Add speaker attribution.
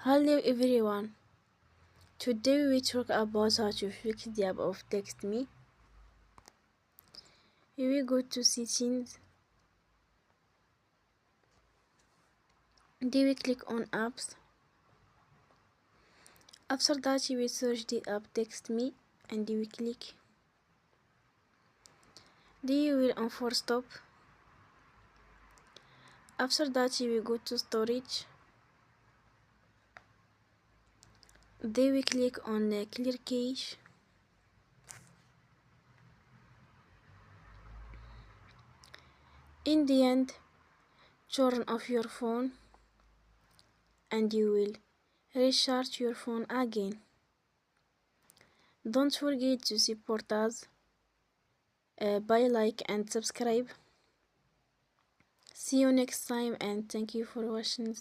Speaker 1: Hello everyone. Today we talk about how to fix the app of TextMe. Here we go to settings. Then we click on apps. After that we search the app TextMe and we click. Then you will enforce stop. After that we go to storage. Then we click on clear cache. In the end, turn off your phone and you will restart your phone again. Don't forget to support us by like and subscribe. See you next time and thank you for watching.